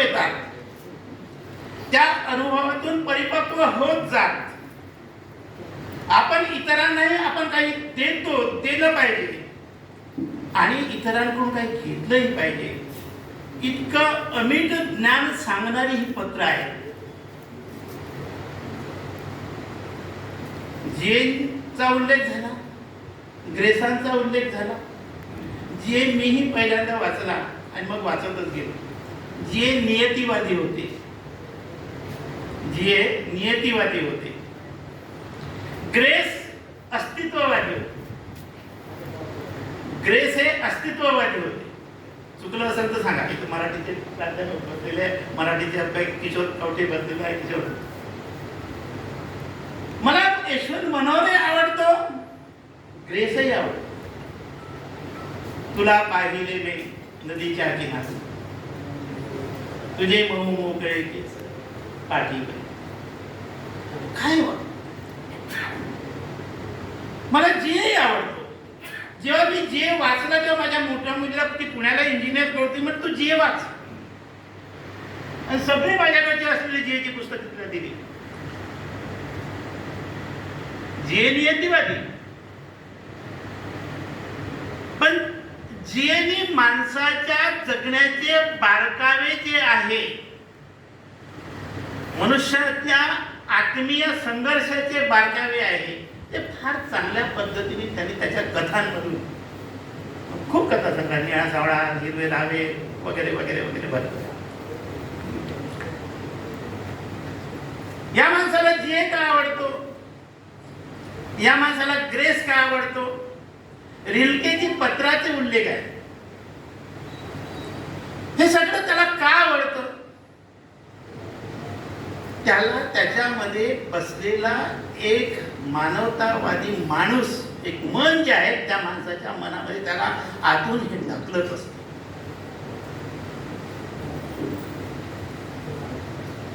येतात, त्या अनुभवातून परिपक्व होत जात आपण इतरांनाही आपण काही दिलं पाहिजे आणि इतरांकडून काही घेतलंही पाहिजे. इतकं अमिट ज्ञान सांगणारी ही पत्र आहेत. जेनचा उल्लेख झाला, ग्रेसांचा उल्लेख झाला, जे मीही पहिल्यांदा वाचला आणि मग वाचतच गेलो. जे नियतीवादी होते, ग्रेस अस्तित्ववादी होते. ग्रेस हे अस्तित्ववादी होते. चुकलं असेल तर सांगा. इथं मराठीचे प्राध्यापक बसलेले, मराठीचे अभ्यास किशोर कवठे बसलेले आहे. किशोर, मला यशवंत मनोरे आवडतो, ग्रेसही आवडतो. तुला पाहिले मी नदीच्या किनारी, तुझे मऊ मोकळे केस पाठीवर. काय मला जे आवडतो. जेव्हा मी जे वाचलं तेव्हा माझ्या मोठ्या मुलीला, ती पुण्याला इंजिनियर करते, मग तू जे वाच. आणि सगळे माझ्याकडचे असलेले जेची पुस्तकं तिला दिली. जे नियतीवादी, पण जेने माणसाच्या जगण्याचे बारकावे जे आहे, मनुष्याच्या आत्मीय संघर्षाचे बारकावे आहे, ते फार चांगल्या पद्धतीने त्यांनी त्याच्या कथांमधून, खूप कथा सांगतात. निळा सावळा, हिरवे लावे वगैरे वगैरे वगैरे भरपूर. या माणसाला जे का आवडतो, या माणसाला ग्रेस का आवडतो, रिल्केची पत्राचे उल्लेख आहे. हे सगळं त्याला का आवडतं? त्याला त्याच्यामध्ये बसलेला एक मानवतावादी माणूस, एक मन जे आहे, त्या माणसाच्या मनामध्ये त्याला आतून हे ढकलत असतं.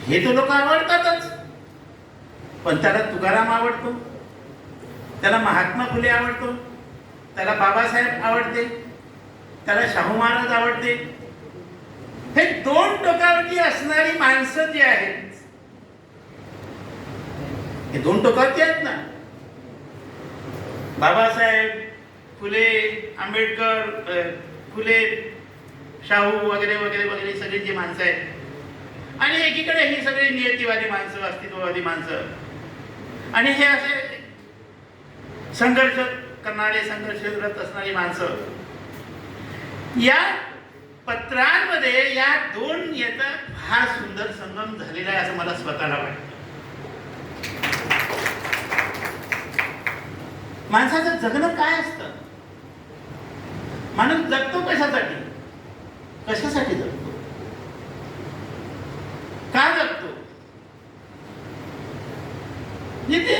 हे तो लोक आवडतातच, पण त्याला तुकाराम आवडतो, त्याला महात्मा फुले आवडतो, त्याला बाबासाहेब आवडते, त्याला शाहू महाराज आवडते. हे दोन टोकावरती असणारी माणसं जी आहेत, हे दोन टोकावरती आहेत ना. बाबासाहेब, फुले, आंबेडकर, फुले, शाहू वगैरे वगैरे वगैरे सगळी जी माणसं आहेत, आणि एकीकडे ही सगळी नियतीवादी माणसं, अस्तित्ववादी माणसं, आणि हे असे संघर्ष करणारे, संघर्षरत असणारी माणसं. या पत्रांमध्ये या दोन याचा फार सुंदर संगम झालेला आहे असं मला स्वतःला वाटतं. माणसाचं जगणं काय असतं? माणूस जगतो कशासाठी? कशासाठी जगतो? का जगतो? ते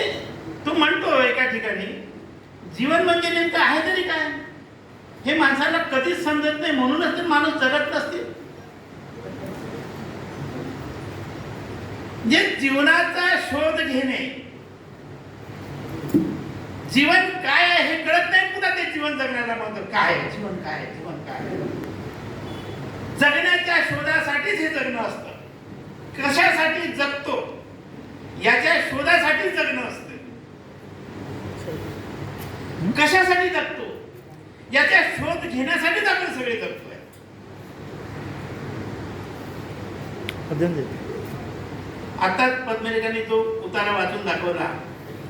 तो म्हणतो एका ठिकाणी, जीवन म्हणजे नेमकं आहे तरी काय, हे माणसाला कधीच समजत नाही. म्हणूनच तर माणूस जगत नसते. जे जीवनाचा शोध घेणे, जीवन काय आहे हे कळत नाही, पुन्हा ते जीवन जगण्याला म्हणतो. काय जीवन, काय जीवन, काय जगण्याच्या शोधासाठीच हे जगणं असतं. कशासाठी जगतो याच्या शोधासाठी जगणं असतं. कशासाठी जगतो याचा शोध घेण्यासाठीच आपण सगळे जगतोय. आता पद्मलेखांनी तो उतारा वाचून दाखवला,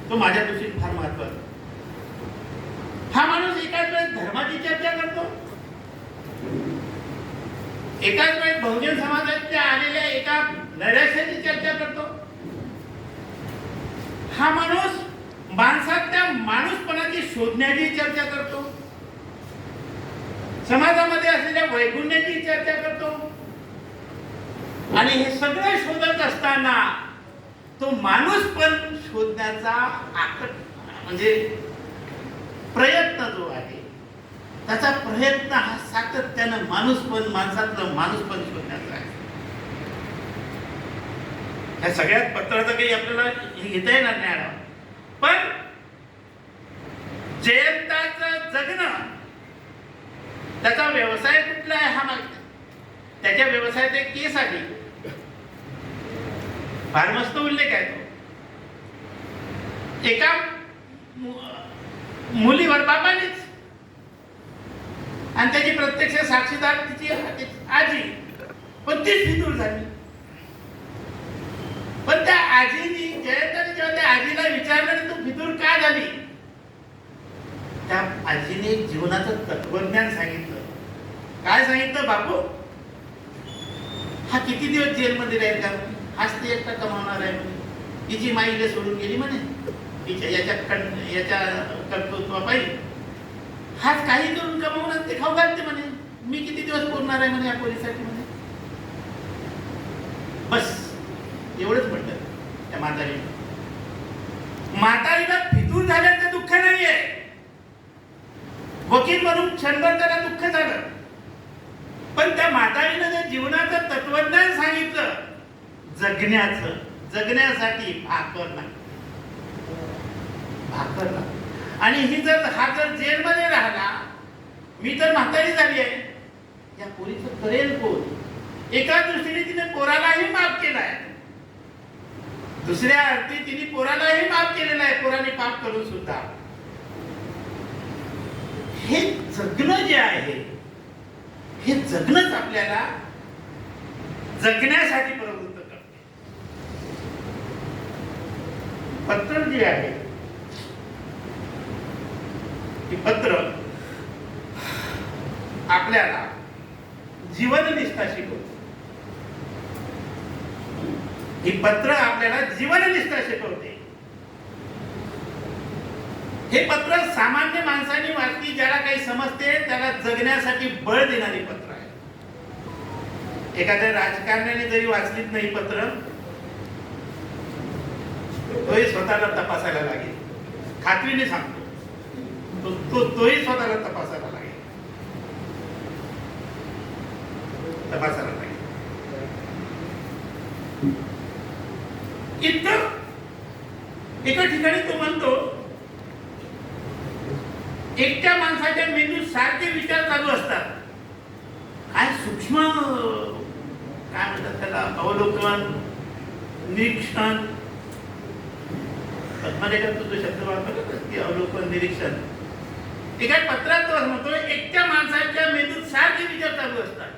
तो माझ्या दृष्टीने फार महत्वाचा. हा माणूस एकाच वेळेस धर्माची चर्चा करतो, एकाच वेळेस बहुजन समाजाच्या आलेल्या एका नैराश्याची चर्चा करतो. हा माणूस माणसातल्या माणूसपणाची शोधण्याची चर्चा करतो, समाजामध्ये असलेल्या वैगुण्याची चर्चा करतो. आणि हे सगळं शोधत असताना तो माणूस पण शोधण्याचा म्हणजे प्रयत्न जो आहे, त्याचा प्रयत्न हा सातत्यानं माणसातलं माणूस पण शोधण्याचा आहे. ह्या सगळ्यात पत्राचं काही आपल्याला घेता येणार नाही, पण जयंताचं जगणं, त्याचा व्यवसाय कुठला आहे हा माहिती. त्याच्या व्यवसायात एक केस आली, फार मस्त उल्लेख आहे तो. एका मुलीवर बाबानेच, आणि त्याची प्रत्यक्ष साक्षीदार तिची आजी, पण तीच फितूर झाली. पण त्या आजीनी जयंताने जेव्हा त्या आजीला विचारलं तू फितूर का झाली, त्या आजीने जीवनाचं तत्वज्ञान सांगितलं. काय सांगितलं, बापू हा किती दिवस जेलमध्ये राहील का, हाच ते एकटा कमावणार आहे म्हणे. तिची माईला सोडून गेली म्हणे, तिच्या याच्या कर्तृत्वापायी हाच काही करून कमावणार, ते खाऊ घालते म्हणे. मी किती दिवस पुरणार आहे म्हणे या पोरीसाठी म्हणे. बस एवढंच म्हटलं त्या म्हातारीला. म्हातारीला फितूर झाल्याचं दुःख नाहीये, वकील म्हणून क्षणभर त्याला दुःख झालं, पण त्या म्हातारीनं जर जीवनाचं तत्वज्ञान सांगितलं, जगण्याचं, जगण्यासाठी भाकर नाही, भाकर नाही. आणि ही हा जर जेलमध्ये राहिला, मी तर म्हातारी झाली आहे, या पोरीचं करेल कोण. एका दृष्टीने तिने पोरालाही माफ केलाय, दुसऱ्या अर्थी तिने पोरालाही माफ केलेला आहे, पोराने पाप करून सुद्धा. हे जगणं जे आहे, हे जगणंच आपल्याला जगण्यासाठी प्रवृत्त करते. पत्र जे आहे, हे पत्र आपल्याला जीवननिष्ठा शिकवते. ही पत्र आपल्याला जीवननिष्ठा शिकवते. हे पत्र सामान्य माणसाने वाचली, ज्याला काही समजते त्याला जगण्यासाठी बळ देणारी पत्र आहे. एखाद्या राजकारण्याने जरी वाचलीत नाही पत्र, तोही स्वतःला तपासायला लागेल. खात्रीने सांगतो, तोही स्वतःला तपासायला लागेल, तपासायला लागेल. इतकं एका ठिकाणी तो म्हणतो, एकट्या माणसाच्या मेंदूत सारखे विचार चालू असतात. काय सूक्ष्म, काय म्हणतात त्याला, अवलोकन, निरीक्षण. पद्मलेखन तो शब्द वापरला की अवलोकन, निरीक्षण. एका पत्रात तो म्हणतो, एकट्या माणसाच्या मेंदूत सारखे विचार चालू असतात.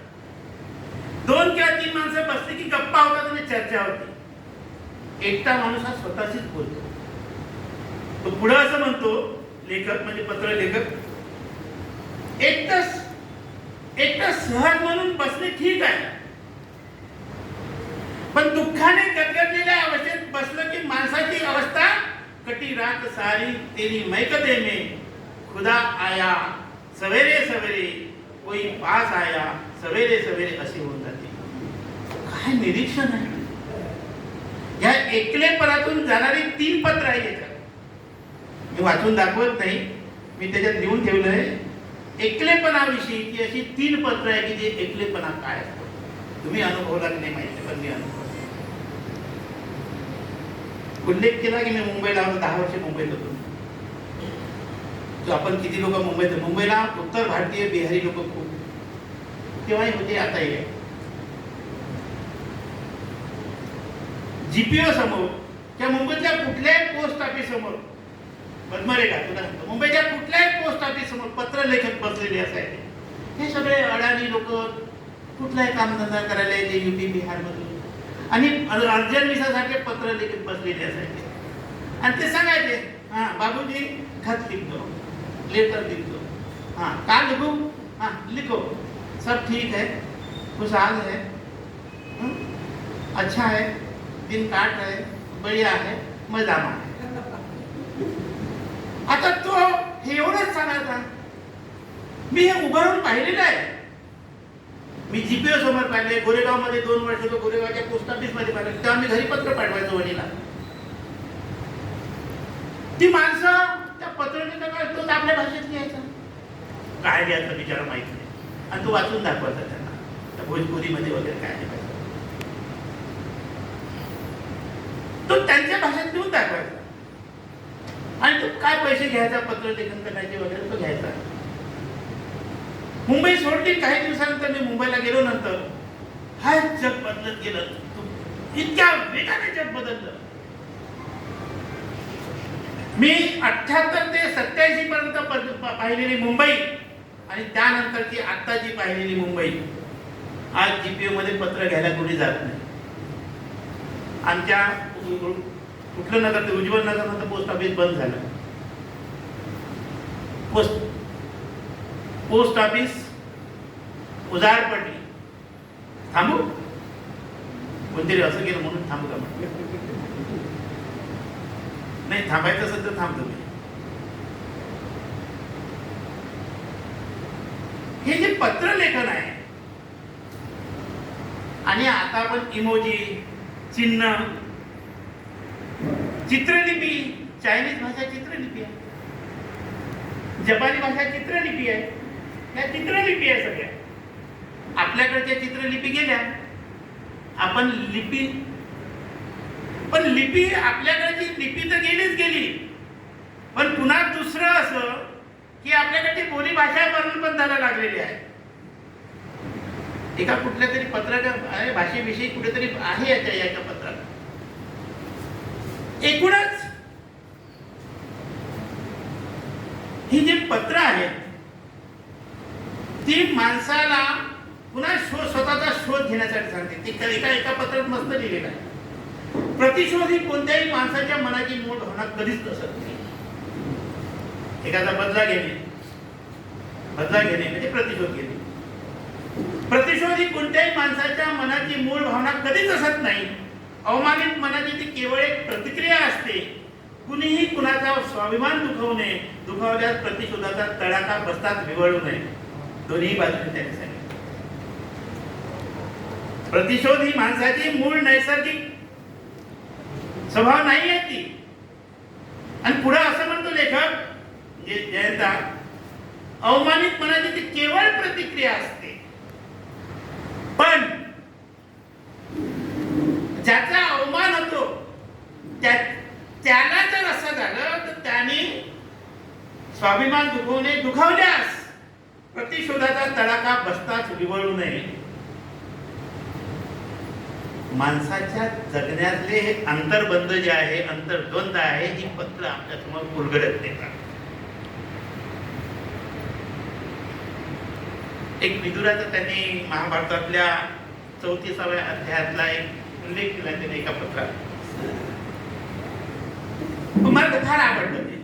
2 किंवा 3 माणसं बसली की गप्पा होतात आणि चर्चा होती. एकटा माणूस हा स्वतःशीच बोलतो. तो पुढे असं म्हणतो, लेखक म्हणजे पत्र लेखक, एकटं सहज म्हणून बसणे ठीक आहे, पण दुःखाने गदगदलेल्या अवस्थेत बसलं की माणसाची अवस्था कटी रात सारी तेरी मैकते में खुदा आया सवेरे सवेरे कोई पास आया सवेरे सवेरे अशी होऊन जाते. काय निरीक्षण आहे. या एकलेपणातून जाणारी 3 पत्र आहे याच्यात. मी वाचून दाखवत नाही, मी त्याच्यात लिहून ठेवलंय एकलेपणाविषयी की अशी 3 पत्र आहे की जे एकलेपणा काय असतो. तुम्ही अनुभवला की नाही माहिती, पण मी अनुभव उल्लेख केला की मी मुंबईला होतो, 10 वर्ष मुंबईत होतो. तो आपण किती लोक मुंबईला उत्तर भारतीय बिहारी लोक खूप तेव्हाही होते, आताही आहे. जीपीओ समोर त्या मुंबईच्या कुठल्याही पोस्ट ऑफिस समोर, पद्मरेखा तुला सांगतो, मुंबईच्या कुठल्याही पोस्ट ऑफिस समोर पत्र लेखक बसलेले असायचे. हे सगळे अडाणी लोक कुठलाही कामधंदा करायला येते युपी बिहार मधून, आणि अर्जंट विसासाठी पत्र लेखक बसलेले असायचे. आणि ते सांगायचे, हाँ बाबूजी खत लिख दो, लेटर लिख दो, हाँ क्या लिखूं, हाँ लिखो, सब ठीक है, खुशहाल है, अच्छा है, दिन काट है, बढ़िया है, मजा में. आता तो हे एवढंच सांगायचा. मी हे उभारून पाहिलेलं आहे. मी जीपीओ समोर पाहिले, गोरेगाव मध्ये 2 वर्ष तो गोरेगावच्या पोस्ट ऑफिस मध्ये पाहिलं, तेव्हा मी घरी पत्र पाठवायचो वडीला. ती माणसं त्या पत्रलेखकाला तोच आपल्या भाषेत लिहायचा, काय लिहायचं बिचारा माहित नाही, आणि तो वाचून दाखवायचा त्यांना त्या भोजपुरीमध्ये वगैरे काय लिहायचं, तो त्यांच्या भाषेत लिहून दाखवायचा. आणि तो काय पैसे घ्यायचा, पत्र लेखन करायचे वगैरे तो घ्यायचा. मुंबई सोडली, काही दिवसानंतर मी मुंबईला गेलो. नंतर हा जग बदलत गेलं, इतक्या वेगाने जग बदललं. मी 78 ते 87 पर्यंत पाहिलेली मुंबई आणि त्यानंतरची आत्ताची पाहिलेली मुंबई, आज जीपीओ मध्ये पत्र घ्यायला कोणी जात नाही. आमच्या कुठलं नगर ते उज्ज्वल नगर मध्ये पोस्ट ऑफिस बंद झालं. पोस्ट ऑफिस उजाड पडली. थांबू, कोणतरी असं केलं म्हणून थांबू का म्हटलं. नाही थांबायचं असेल तर थांबतो मी. हे जे पत्र लेखन आहे आणि आता आपण इमोजी, चिन्ह, चित्रलिपी, चायनीज भाषा चित्रलिपी आहे, जपानी भाषा चित्रलिपी आहे, या चित्रलिपी आहे सगळ्या. आपल्याकडच्या चित्रलिपी गेल्या, आपण लिपी, पण लिपी आपल्याकडची लिपी तर गेलीच गेली, पण पुन्हा दुसरं असं की आपल्याकडची बोली भाषा बंधायला लागलेली आहे. एका कुठल्या तरी पत्राच्या भाषेविषयी कुठेतरी आहे याच्या पत्रात. एकूणच ही जी पत्र आहेत ती माणसाला पुन्हा स्वतःचा शोध घेण्यासाठी सांगते. ते एका पत्रात मस्त लिहिलेलं आहे. प्रतिशोध ही कोणत्याही माणसाच्या मनाची मूळ भावना कधीच नसत नाही. एखादा बदला घेणे म्हणजे प्रतिशोध घेणे. प्रतिशोध ही कोणत्याही माणसाच्या मनाची मूळ भावना कधीच असत नाही. अवमानित मनाची ती केवळ एक प्रतिक्रिया असते. कुणीही कुणाचा स्वाभिमान दुखवू नये, दुखावल्यास प्रतिशोधाचा तडाखा बसतात विवळू नये. दोन्ही बाजूने त्यांनी सांगितले. प्रतिशोध ही माणसाची मूळ नैसर्गिक स्वभाव नाही आहे ती. आणि पुढे असं म्हणतो लेखक जयंता, अवमानित मनाची ती केवळ प्रतिक्रिया असते. पण ज्याचा अवमान होतो त्याला जर असं झालं तर त्याने स्वाभिमान दुखावल्यास प्रतिशोधाचा तडाखा बसताच विवळू नये. माणसाच्या जगण्यातले हे अंतर्बंध जे आहे, अंतर्द्वंद आहे, ही पत्र आपल्या समोर उलगडत देतात. एक विदुराचा त्यांनी महाभारतातल्या 34व्या अध्यायातला एक उल्लेख केला त्याने एका पत्रात. मला फार आवडलं ते.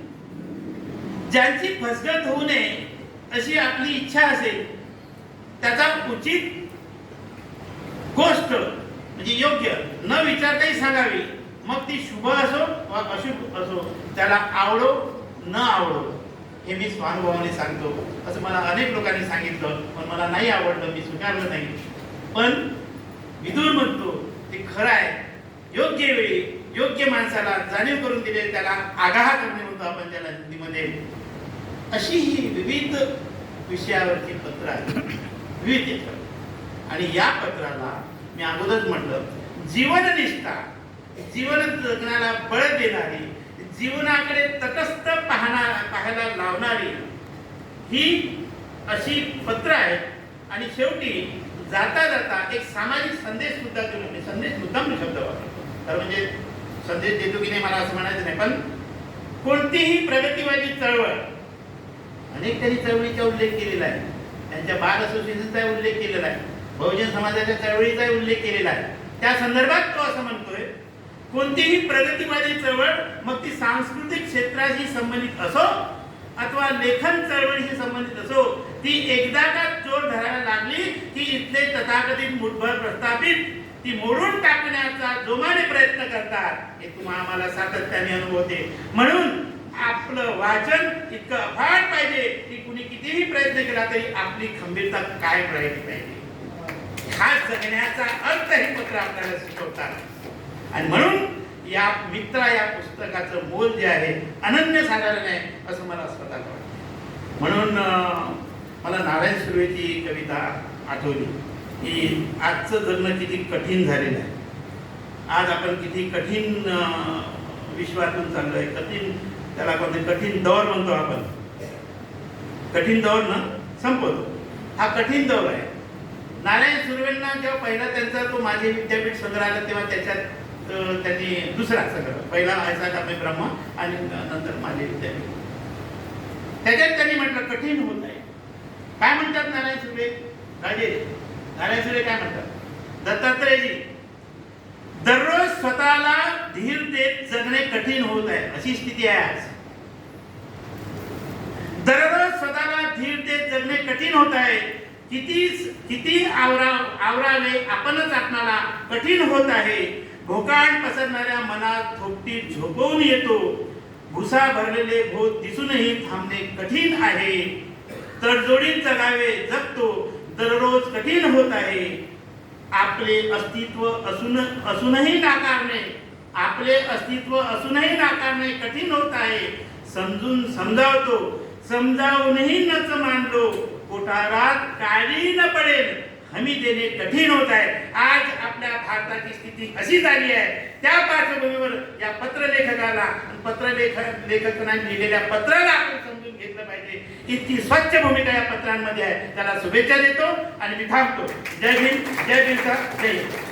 ज्यांची फसगत होऊ नये अशी आपली इच्छा असेल, त्याचा उचित गोष्ट म्हणजे योग्य न विचारताही सांगावी. मग ती शुभ असो वा अशुभ असो, त्याला आवडो न आवडो. हे मी स्वानुभवाने सांगतो. असं मला अनेक लोकांनी सांगितलं, पण मला नाही आवडलं, मी स्वीकारलं नाही. पण विदुर म्हणतो ते खरं आहे. योग्य वेळी योग्य माणसाला जाणीव करून दिले, त्याला आगाह करणे म्हणतो आपण त्याला हिंदीमध्ये. अशी ही विविध विषयावरची पत्र आहेत, विविध. आणि या पत्राला मी अगोदरच म्हटलं, जीवननिष्ठा, जीवन जगण्याला बळ देणारी, जीवनाकडे तटस्थ पाहायला लावणारी ही अशी पत्र आहेत. आणि शेवटी जाता जाता एक सामाजिक संदेश सुद्धा देऊन, संदेश मुद्दाम शब्द वापरतो, तर म्हणजे संदेश देतो की नाही मला असं म्हणायचं नाही, पण कोणतीही प्रगतीवादी चळवळ, अनेक तरी चळवळीचा उल्लेख केलेला आहे, त्यांच्या बार असोसिएशनचा उल्लेख केलेला आहे, बहुजन समाजाच्या चळवळीचा उल्लेख केलेला आहे. त्या संदर्भात तो असं म्हणतोय, कोणतीही प्रगतीवादी चळवळ, मग ती सांस्कृतिक क्षेत्राशी संबंधित असो अथवा लेखन चळवळीशी संबंधित असो, ती एकदा का जोर धरायला लागली की इथले तथाकथित मुठभर प्रस्थापित ती मोडून टाकण्याचा जोमाने प्रयत्न करतात. हे तुम्हाला आम्हाला सातत्याने अनुभवते. म्हणून आपलं वाचन इतकं अफाट पाहिजे की कुणी कितीही प्रयत्न केला तरी आपली खंबीरता कायम राहिली पाहिजे. खास जगण्याचा अर्थ हे पत्र आपल्याला शिकवतात. आणि म्हणून या मित्रा या पुस्तकाचं मोल जे आहे अनन्यसाधारण आहे असं मला स्वतः वाटतं. म्हणून मला नारायण सुर्वेची कविता आठवली की आजचं जगणं किती कठीण झालेलं आहे. आज आपण किती कठीण विश्वातून चाललोय. कठीण, त्याला आपण कठीण दौर म्हणतो. आपण कठीण दौर ना संपवतो. हा कठीण दौर आहे. नारायण सुर्वेंना जेव्हा पहिला त्यांचा तो माझे विद्यापीठ संग्रह आला तेव्हा त्याच्यात त्यांनी दुसरा संग्रह, पहिला व्हायचा कामे ब्रह्म आणि नंतर माझे विद्यापीठ, त्याच्यात त्यांनी म्हटलं कठीण होत आहे. काय म्हणतात नारायण सुर्वे? नारायण सुर्वे काय म्हणतात? दत्तात्रेयजी, दररोज स्वतःला धीर देत जगणे कठीण होत आहे, अशी स्थिती आहे आज. दररोज स्वतःला धीर देत जगणे कठीण होत आहे. किती आवरावे आपणच आपणाला कठीण होत आहे. भोकाण पसरणाऱ्या मनात थोपटी झोपवून येतो. भुसा भरलेले भोत दिसूनही थांबणे कठीण आहे. तडजोडीत जगावे जगतो, दररोज कठीण होत आहे. आपले अस्तित्व असूनही नाकारणे, आपले अस्तित्व असूनही नाकारणे कठीण होत आहे. समजून समजावतो, समजावूनही नच मांडलो, कोठारात काळी न पडेल हमी देणे कठीण होत आहे. आज आपल्या भारताची स्थिती अशी झाली आहे. त्या पार्श्वभूमीवर या पत्रलेखकाला, लेखकांना लिहिलेल्या पत्राला आपण समजून घेतलं पाहिजे. इतकी स्वच्छ भूमिका या पत्रांमध्ये आहे. त्याला शुभेच्छा देतो आणि मी थांबतो. जय भीम, जय बिरसा, जय हिंद.